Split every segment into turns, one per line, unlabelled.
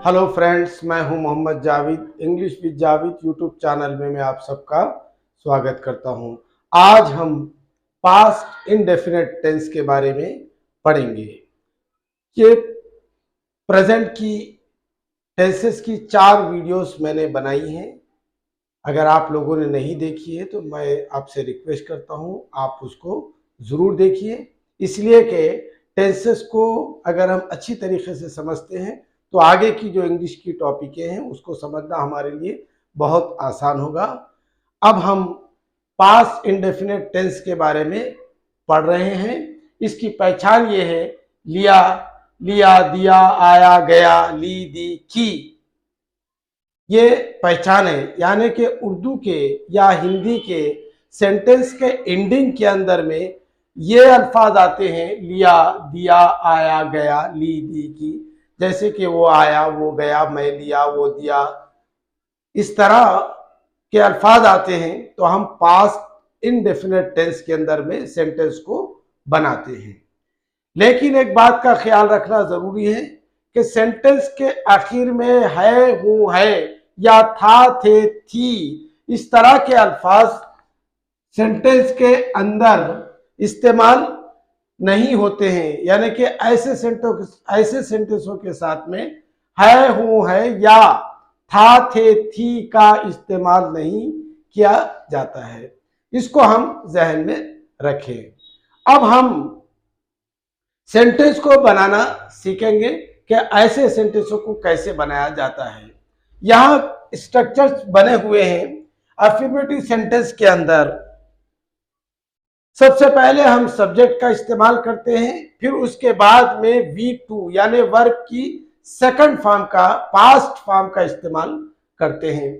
Hello friends, मैं हूं Mohammed Javed. English with Javed YouTube channel में मैं आप सबका स्वागत करता हूं। आज हम पास्ट इंडेफिनिट टेंस के बारे में पढ़ेंगे। ये प्रेजेंट की टेंसेस की 4 वीडियोस मैंने बनाई हैं। अगर आप लोगों ने नहीं देखी है तो मैं आपसे रिक्वेस्ट करता हूं आप उसको ज़रूर देखिए, इसलिए कि टेंसेस को अगर हम अच्छी तरीके से समझते हैं तो आगे की जो इंग्लिश की टॉपिकें हैं उसको समझना हमारे लिए बहुत आसान होगा। अब हम पास्ट इंडेफिनिट टेंस के बारे में पढ़ रहे हैं। इसकी पहचान ये है, लिया, लिया, दिया, आया, गया, ली, दी, की, ये पहचान है। यानी कि उर्दू के या हिंदी के सेंटेंस के एंडिंग के अंदर में ये अल्फाज आते हैं, लिया, दिया, आया, गया, ली, दी, की। जैसे कि वो आया, वो गया, मैं लिया, वो दिया, इस तरह के अल्फाज आते हैं तो हम पास्ट इंडेफिनिट टेंस के अंदर में सेंटेंस को बनाते हैं। लेकिन एक बात का ख्याल रखना जरूरी है कि सेंटेंस के आखिर में है, हूं, है या था, थे, थी, इस तरह के अल्फाज सेंटेंस के अंदर इस्तेमाल नहीं होते हैं। यानी कि ऐसे सेंटेंसों के साथ में है, हूं, है या था, थे, थी का इस्तेमाल नहीं किया जाता है। इसको हम जहन में रखें। अब हम सेंटेंस को बनाना सीखेंगे कि ऐसे सेंटेंसों को कैसे बनाया जाता है। यहां स्ट्रक्चर्स बने हुए हैं। अफर्मेटिव सेंटेंस के अंदर सबसे पहले हम सब्जेक्ट का इस्तेमाल करते हैं, फिर उसके बाद में V2 यानी वर्ब की सेकंड फॉर्म का, पास्ट फॉर्म का इस्तेमाल करते हैं।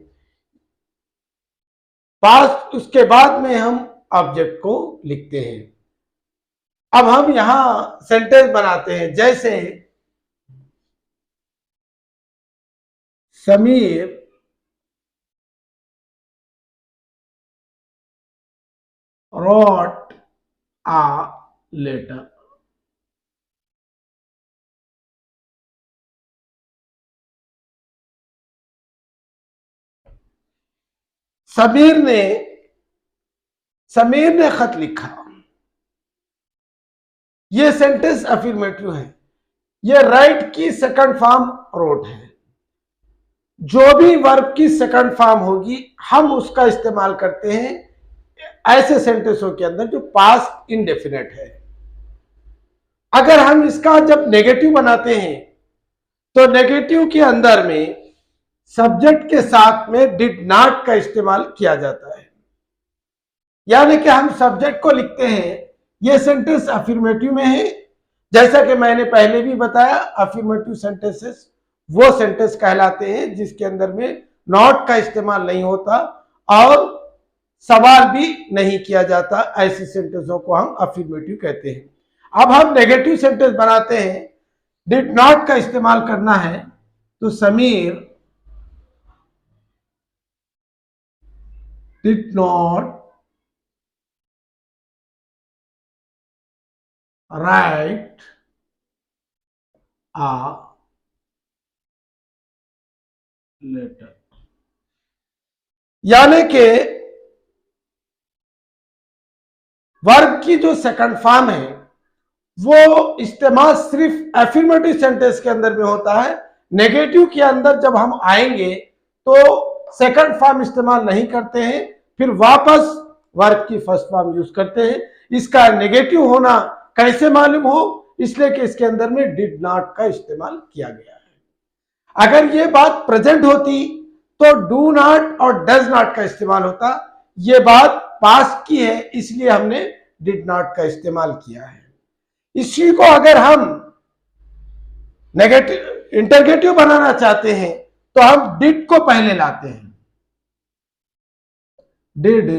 पास्ट, उसके बाद में हम ऑब्जेक्ट को लिखते हैं। अब हम यहां सेंटेंस बनाते हैं, जैसे Sameer wrote a letter। Sameer ने खत लिखा। ये सेंटेंस अफर्मेटिव है। ये राइट की सेकंड फॉर्म रोट है। जो भी वर्ब की सेकंड फॉर्म होगी हम उसका इस्तेमाल करते हैं ऐसे सेंटेंसों के अंदर जो पास्ट इंडेफिनिट है। अगर हम इसका जब नेगेटिव बनाते हैं तो नेगेटिव के अंदर में सब्जेक्ट के साथ में डिड नॉट का इस्तेमाल किया जाता है। यानी कि हम सब्जेक्ट को लिखते हैं, यह सेंटेंस अफर्मेटिव में है। जैसा कि मैंने पहले भी बताया, अफर्मेटिव सेंटेंसेस वो सेंटेंस कहलाते हैं जिसके अंदर में नॉट का इस्तेमाल नहीं होता और सवाल भी नहीं किया जाता। ऐसे सेंटेंसों को हम अफर्मेटिव कहते हैं। अब हम नेगेटिव सेंटेंस बनाते हैं, डिड नॉट का इस्तेमाल करना है तो Sameer did not write a letter. यानी कि वर्ब की जो सेकंड फॉर्म है वो इस्तेमाल सिर्फ अफर्मेटिव सेंटेंस के अंदर में होता है। नेगेटिव के अंदर जब हम आएंगे तो सेकंड फॉर्म इस्तेमाल नहीं करते हैं, फिर वापस वर्ब की फर्स्ट फॉर्म यूज करते हैं। इसका नेगेटिव होना कैसे मालूम हो, इसलिए कि इसके अंदर में डिड नॉट का इस्तेमाल किया गया है। अगर ये बात प्रेजेंट होती तो डू नॉट और डज नॉट का इस्तेमाल होता। ये बात पास्ट की है इसलिए हमने डिड नॉट का इस्तेमाल किया है। इसी को अगर हम नेगेटिव इंटरगेटिव बनाना चाहते हैं तो हम डिड को पहले लाते हैं। Did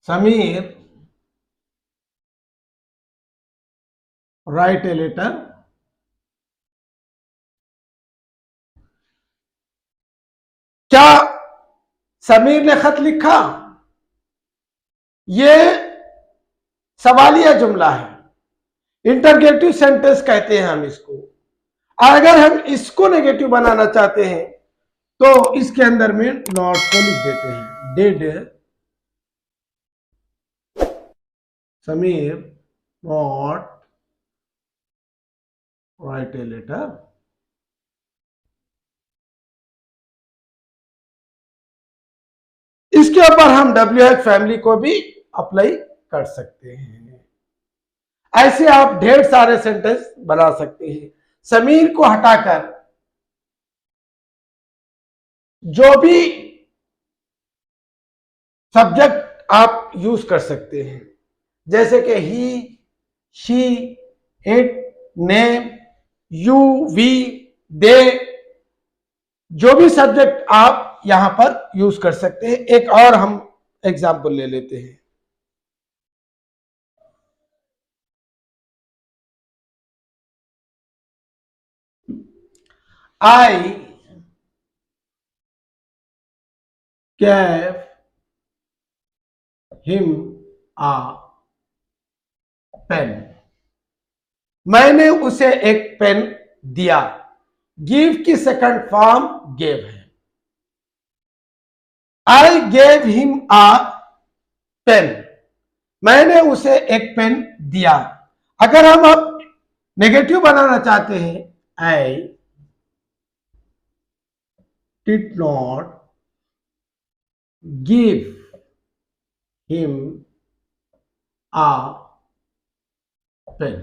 Sameer write a letter. क्या समीर ने खत लिखा? यह सवालिया जुमला है, इंटरगेटिव सेंटेंस कहते हैं हम इसको। अगर हम इसको नेगेटिव बनाना चाहते हैं तो इसके अंदर में नॉट को लिख देते हैं। Did Sameer not write a letter. इसके ऊपर हम WH फैमिली को भी अप्लाई कर सकते हैं। ऐसे आप ढेर सारे सेंटेंस बना सकते हैं। समीर को हटाकर जो भी सब्जेक्ट आप यूज कर सकते हैं, जैसे कि he, she, it, name, you, we, they, जो भी सब्जेक्ट आप यहां पर यूज कर सकते हैं। एक और हम एग्जाम्पल ले लेते हैं। I gave him a pen. मैंने उसे एक पेन दिया। गिव की सेकंड फॉर्म गेव है। I gave him a pen, मैंने उसे एक पेन दिया। अगर हम अब नेगेटिव बनाना चाहते हैं, I did not give him a pen.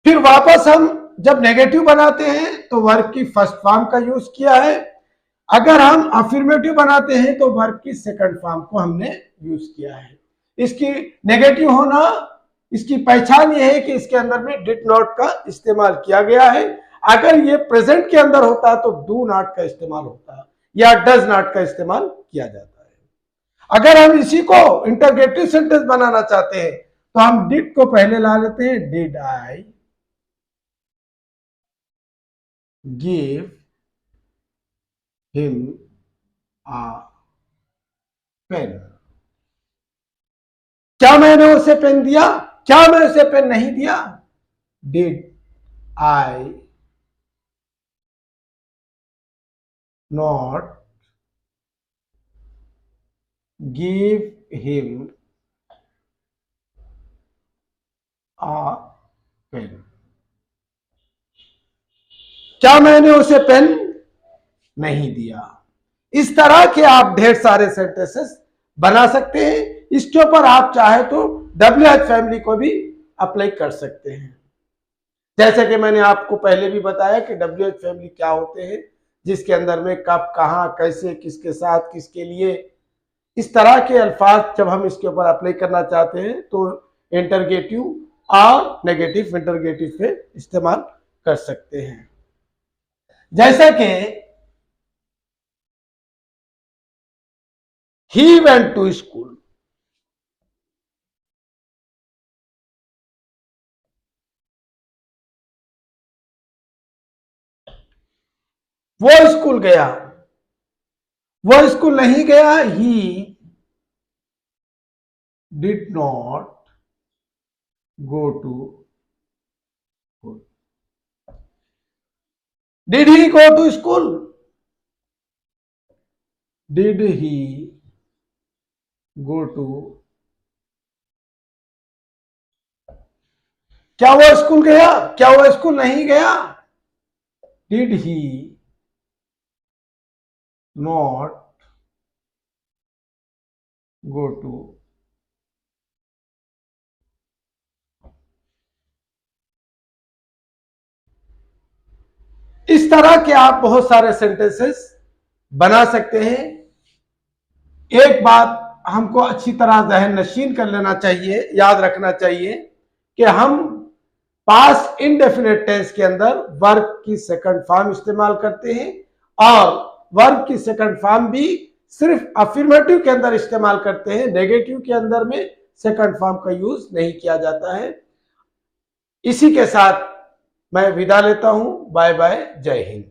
फिर वापस हम जब नेगेटिव बनाते हैं तो वर्ब की फर्स्ट फॉर्म का यूज किया है। अगर हम अफर्मेटिव बनाते हैं तो वर्ब की सेकंड फॉर्म को हमने यूज किया है। इसकी नेगेटिव होना, इसकी पहचान यह है कि इसके अंदर में डिड नॉट का इस्तेमाल किया गया है। अगर ये प्रेजेंट के अंदर होता तो डू नॉट का इस्तेमाल होता या डज नॉट का इस्तेमाल किया जाता है। अगर हम इसी को इंटरगेटिव सेंटेंस बनाना चाहते हैं तो हम डिड को पहले ला लेते हैं। Did I give him a pen. क्या मैंने उसे पेन दिया? क्या मैं उसे पेन नहीं दिया? Did I not give him a pen. क्या मैंने उसे पेन नहीं दिया? इस तरह के आप ढेर सारे सेंटेंसेस बना सकते हैं। इसके ऊपर आप चाहे तो WH फैमिली को भी अप्लाई कर सकते हैं। जैसे कि मैंने आपको पहले भी बताया कि WH फैमिली क्या होते हैं, जिसके अंदर में कब, कहां, कैसे, किसके साथ, किसके लिए, इस तरह के अल्फाज जब हम इसके ऊपर अप्लाई करना चाहते हैं तो इंटरगेटिव और नेगेटिव इंटरगेटिव पे इस्तेमाल कर सकते हैं। जैसा कि he went to school, वो स्कूल गया। वो स्कूल नहीं गया। he did not go to school. Did he go to school? Did he go to? क्या वो स्कूल गया? क्या वो स्कूल नहीं गया? Did he not go to? इस तरह के आप बहुत सारे सेंटेंसेस बना सकते हैं। एक बात हमको अच्छी तरह जहन नशीन कर लेना चाहिए, याद रखना चाहिए कि हम पास्ट इंडेफिनिट टेंस के अंदर वर्ब की सेकंड फॉर्म इस्तेमाल करते हैं और वर्ब की सेकंड फॉर्म भी सिर्फ अफर्मेटिव के अंदर इस्तेमाल करते हैं। नेगेटिव के अंदर में सेकंड फॉर्म का यूज नहीं किया जाता है। इसी के साथ मैं विदा लेता हूं। बाय बाय, जय हिंद।